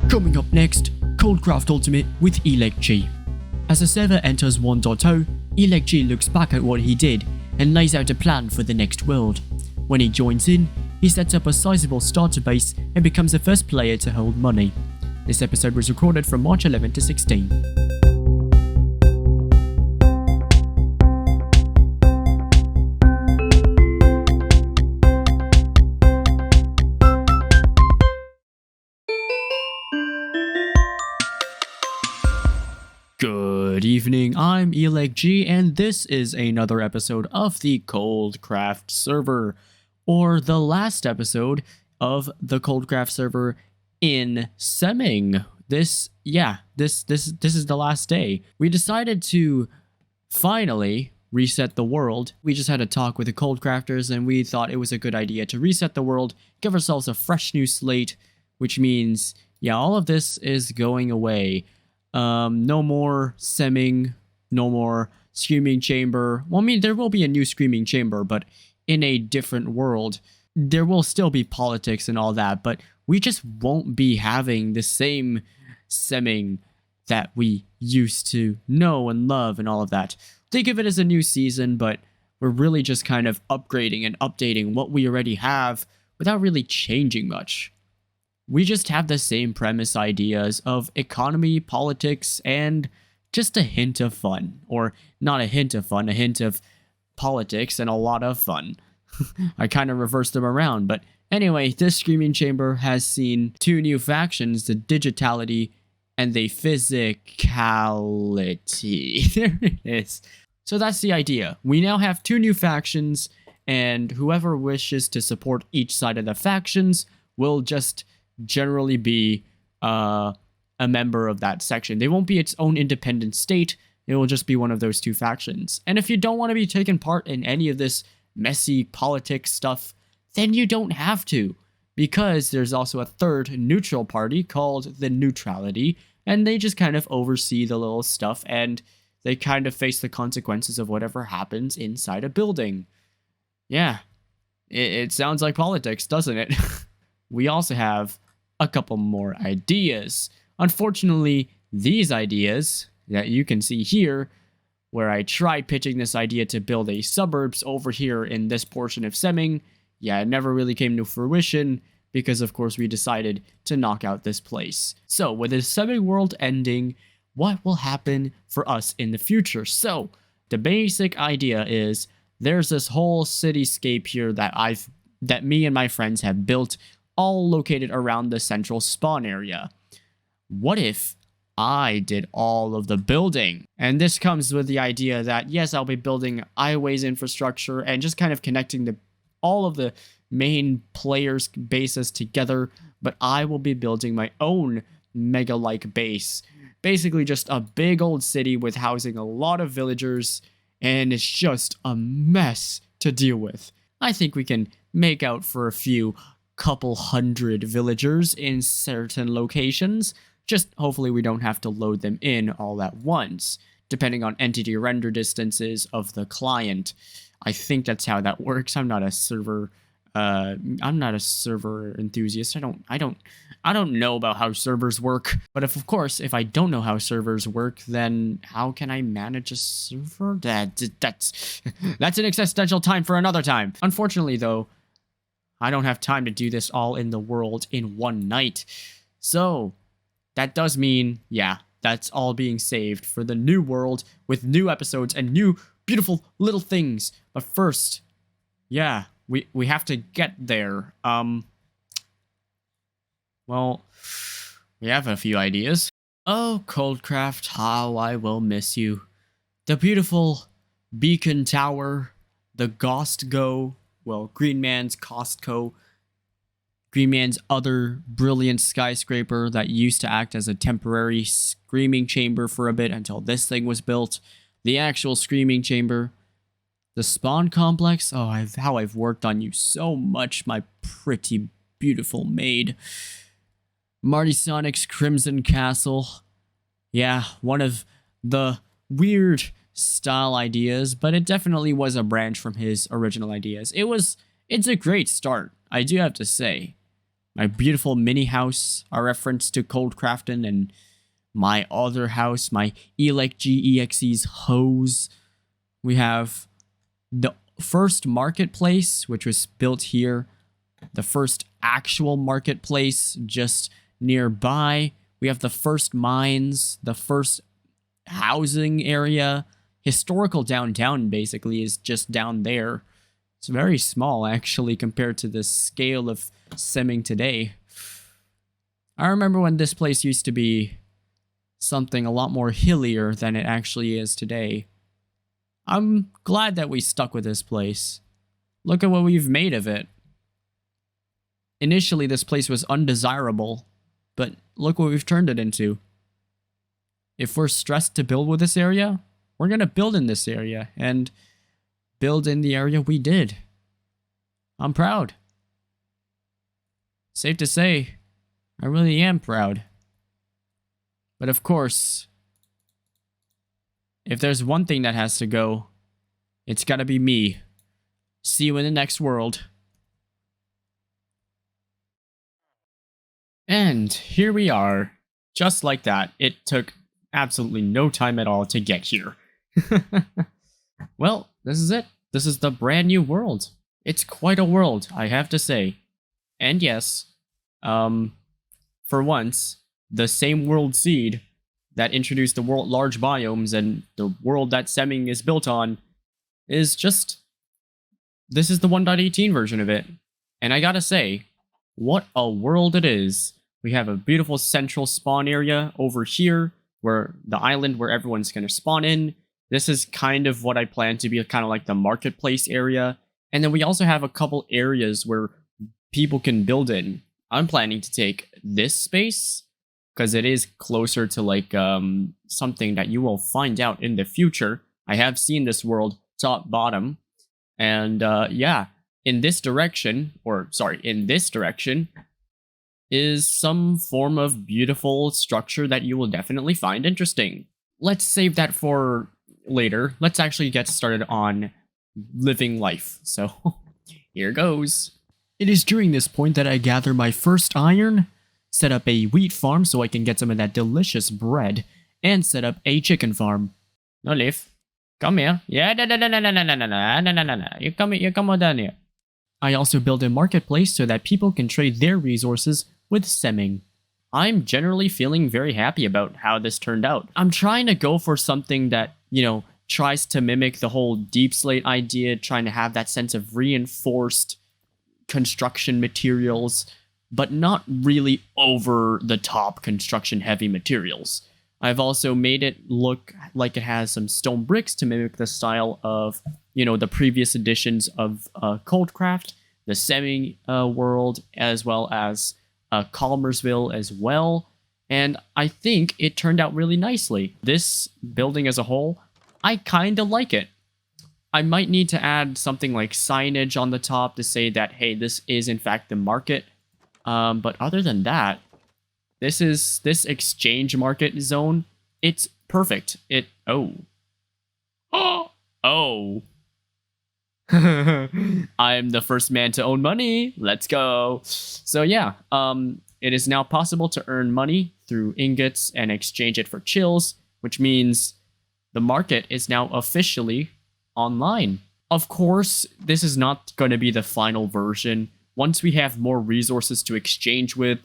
Coming up next, Coldcraft Ultimate with ElecG. As the server enters 1.0, ElecG looks back at what he did and lays out a plan for the next world. When he joins in, he sets up a sizable starter base and becomes the first player to hold money. This episode was recorded from March 11 to 16. Good evening, I'm ElecG, and this is another episode of the Coldcraft server, or the last episode of the Coldcraft server in Semming. This is the last day. We decided to finally reset the world. We just had a talk with the Coldcrafters, and we thought it was a good idea to reset the world, give ourselves a fresh new slate, which means, yeah, all of this is going away. No more Semming, no more Screaming Chamber. Well, I mean, there will be a new Screaming Chamber, but in a different world. There will still be politics and all that, but we just won't be having the same Semming that we used to know and love and all of that. Think of it as a new season, but we're really just kind of upgrading and updating what we already have without really changing much. We just have the same premise ideas of economy, politics, and just a hint of fun. Or not a hint of fun, a hint of politics and a lot of fun. I kind of reversed them around, but anyway, this Screaming Chamber has seen two new factions, the Digitality and the Physicality. There it is. So that's the idea. We now have two new factions, and whoever wishes to support each side of the factions will just generally be a member of that section. They won't be its own independent state. It will just be one of those two factions. And if you don't want to be taking part in any of this messy politics stuff, then you don't have to, because there's also a third neutral party called the Neutrality, and they just kind of oversee the little stuff, and they kind of face the consequences of whatever happens inside a building. Yeah, it sounds like politics, doesn't it? We also have a couple more ideas. Unfortunately, these ideas that you can see here, where I tried pitching this idea to build a suburbs over here in this portion of Semming, yeah, it never really came to fruition because, of course, we decided to knock out this place. So, with the Semming world ending, what will happen for us in the future? So, the basic idea is there's this whole cityscape here that me and my friends have built, all located around the central spawn area. What if I did all of the building? And this comes with the idea that, yes, I'll be building highways infrastructure and just kind of connecting all of the main players' bases together, but I will be building my own mega-like base. Basically just a big old city with housing a lot of villagers, and it's just a mess to deal with. I think we can make out for a couple hundred villagers in certain locations. Just hopefully we don't have to load them in all at once, depending on entity render distances of the client. I think that's how that works. I'm not a server enthusiast. I don't know about how servers work. But of course, if I don't know how servers work, then how can I manage a server? That's an existential time for another time. Unfortunately, though, I don't have time to do this all in the world in one night. So, that does mean, yeah, that's all being saved for the new world with new episodes and new beautiful little things. But first, yeah, we have to get there. Well, we have a few ideas. Oh, Coldcraft, how I will miss you. The beautiful Beacon Tower, the Costco, well, Green Man's Costco, Green Man's other brilliant skyscraper that used to act as a temporary Screaming Chamber for a bit until this thing was built, the actual Screaming Chamber, the Spawn Complex. Oh, how I've worked on you so much, my pretty beautiful maid. Marty Sonic's Crimson Castle. Yeah, one of the weird style ideas, but it definitely was a branch from his original ideas. It's a great start, I do have to say. my beautiful mini house, a reference to Coldcrafton, and my other house, my EXE's hose. We have the first marketplace, which was built here. The first actual marketplace just nearby. We have the first mines, the first housing area. Historical downtown basically is just down there. It's very small actually compared to the scale of Semming today. I remember when this place used to be something a lot more hillier than it actually is today. I'm glad that we stuck with this place. Look at what we've made of it. Initially, this place was undesirable, but look what we've turned it into. If we're stressed to build with this area, we're going to build in this area, and build in the area we did. I'm proud. Safe to say, I really am proud. But of course, if there's one thing that has to go, it's gotta be me. See you in the next world. And here we are. Just like that. It took absolutely no time at all to get here. Well, this is it. This is the brand new world. It's quite a world, I have to say. And yes, for once, the same world seed that introduced the world large biomes and the world that Semming is built on is just... This is the 1.18 version of it. And I gotta say, what a world it is. We have a beautiful central spawn area over here, where the island where everyone's gonna spawn in. This is kind of what I plan to be kind of like the marketplace area. And then we also have a couple areas where people can build in. I'm planning to take this space, because it is closer to like something that you will find out in the future. I have seen this world top bottom. And yeah, in this direction is some form of beautiful structure that you will definitely find interesting. Let's save that for later. Let's actually get started on living life. So here goes. It is during this point that I gather my first iron, set up a wheat farm so I can get some of that delicious bread, and set up a chicken farm. No, Leaf. Come here. Yeah, no. You come on down here. I also build a marketplace so that people can trade their resources with Semming. I'm generally feeling very happy about how this turned out. I'm trying to go for something that, you know, tries to mimic the whole deep slate idea, trying to have that sense of reinforced construction materials, but not really over the top construction heavy materials. I've also made it look like it has some stone bricks to mimic the style of, you know, the previous editions of Coldcraft, the Semming world, as well as Calmersville as well. And I think it turned out really nicely. This building as a whole, I kind of like it. I might need to add something like signage on the top to say that, hey, this is in fact the market. But other than that, this exchange market zone, it's perfect. Oh. I'm the first man to own money. Let's go. So yeah, it is now possible to earn money through ingots and exchange it for chills, which means the market is now officially online. Of course, this is not going to be the final version. Once we have more resources to exchange with,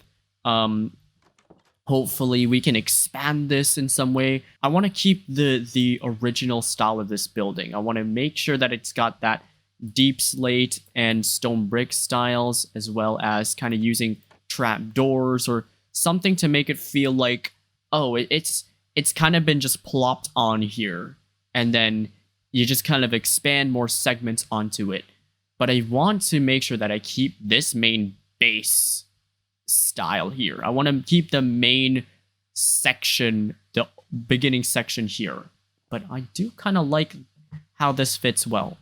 hopefully we can expand this in some way. I want to keep the original style of this building. I want to make sure that it's got that deep slate and stone brick styles, as well as kind of using trap doors or something to make it feel like, oh, it's kind of been just plopped on here, and then you just kind of expand more segments onto it. But I want to make sure that I keep this main base style here. I want to keep the main section, the beginning section here. But I do kind of like how this fits well.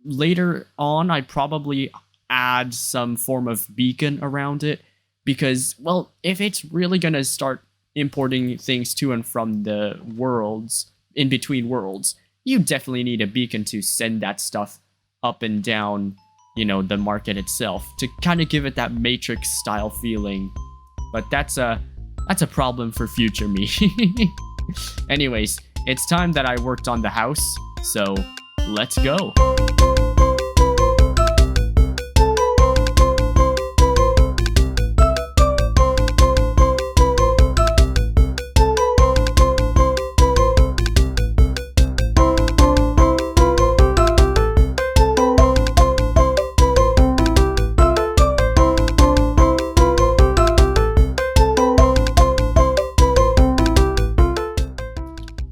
Later on, I'd probably add some form of beacon around it, because, well, if it's really going to start importing things to and from the worlds, in between worlds, you definitely need a beacon to send that stuff up and down the market itself to kind of give it that Matrix style feeling. But that's a problem for future me. Anyways, it's time that I worked on the house, so let's go.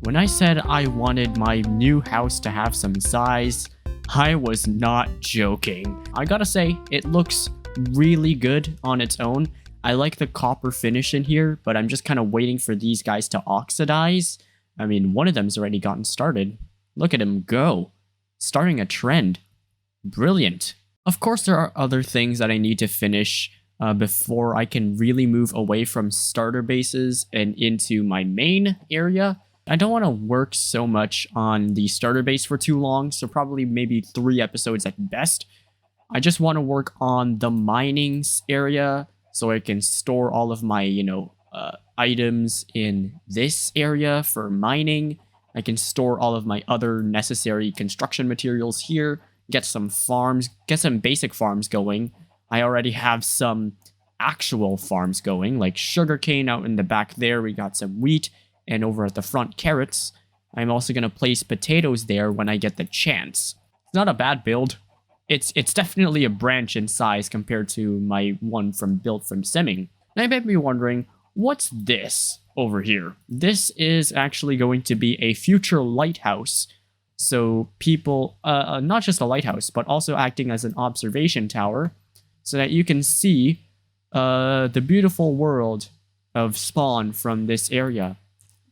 When I said I wanted my new house to have some size, I was not joking. I gotta say, it looks really good on its own. I like the copper finish in here, but I'm just kind of waiting for these guys to oxidize. I mean, one of them's already gotten started. Look at him go. Starting a trend. Brilliant. Of course, there are other things that I need to finish before I can really move away from starter bases and into my main area. I don't want to work so much on the starter base for too long, so probably maybe 3 episodes at best. I just want to work on the minings area so I can store all of my, items in this area for mining. I can store all of my other necessary construction materials here, get some farms, get some basic farms going. I already have some actual farms going, like sugarcane out in the back there. We got some wheat. And over at the front, carrots. I'm also going to place potatoes there when I get the chance. It's not a bad build. It's definitely a branch in size compared to my one built from Semming. And I may be wondering, what's this over here? This is actually going to be a future lighthouse. So people, not just a lighthouse, but also acting as an observation tower so that you can see the beautiful world of Spawn from this area.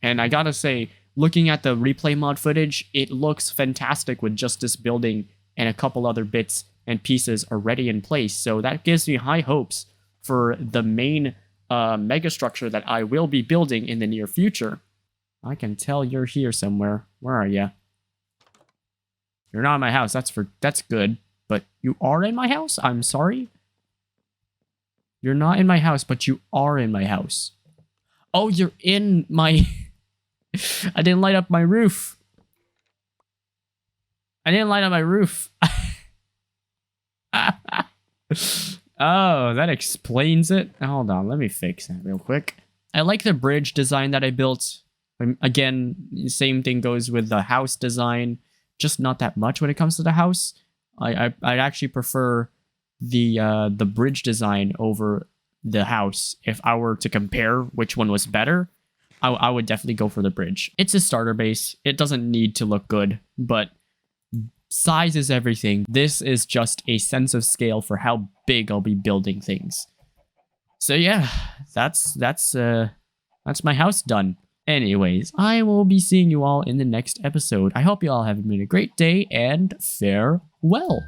And I gotta say, looking at the replay mod footage, it looks fantastic with just this building and a couple other bits and pieces already in place. So that gives me high hopes for the main megastructure that I will be building in the near future. I can tell you're here somewhere. Where are you? You're not in my house. That's good. But you are in my house? I'm sorry? You're not in my house, but you are in my house. Oh, you're in my... I didn't light up my roof. Oh, that explains it. Hold on, let me fix that real quick. I like the bridge design that I built. Again, same thing goes with the house design. Just not that much when it comes to the house. I'd actually prefer the bridge design over the house. If I were to compare which one was better, I would definitely go for the bridge. It's a starter base. It doesn't need to look good, but size is everything. This is just a sense of scale for how big I'll be building things. So yeah, that's my house done. Anyways, I will be seeing you all in the next episode. I hope you all have a great day and farewell.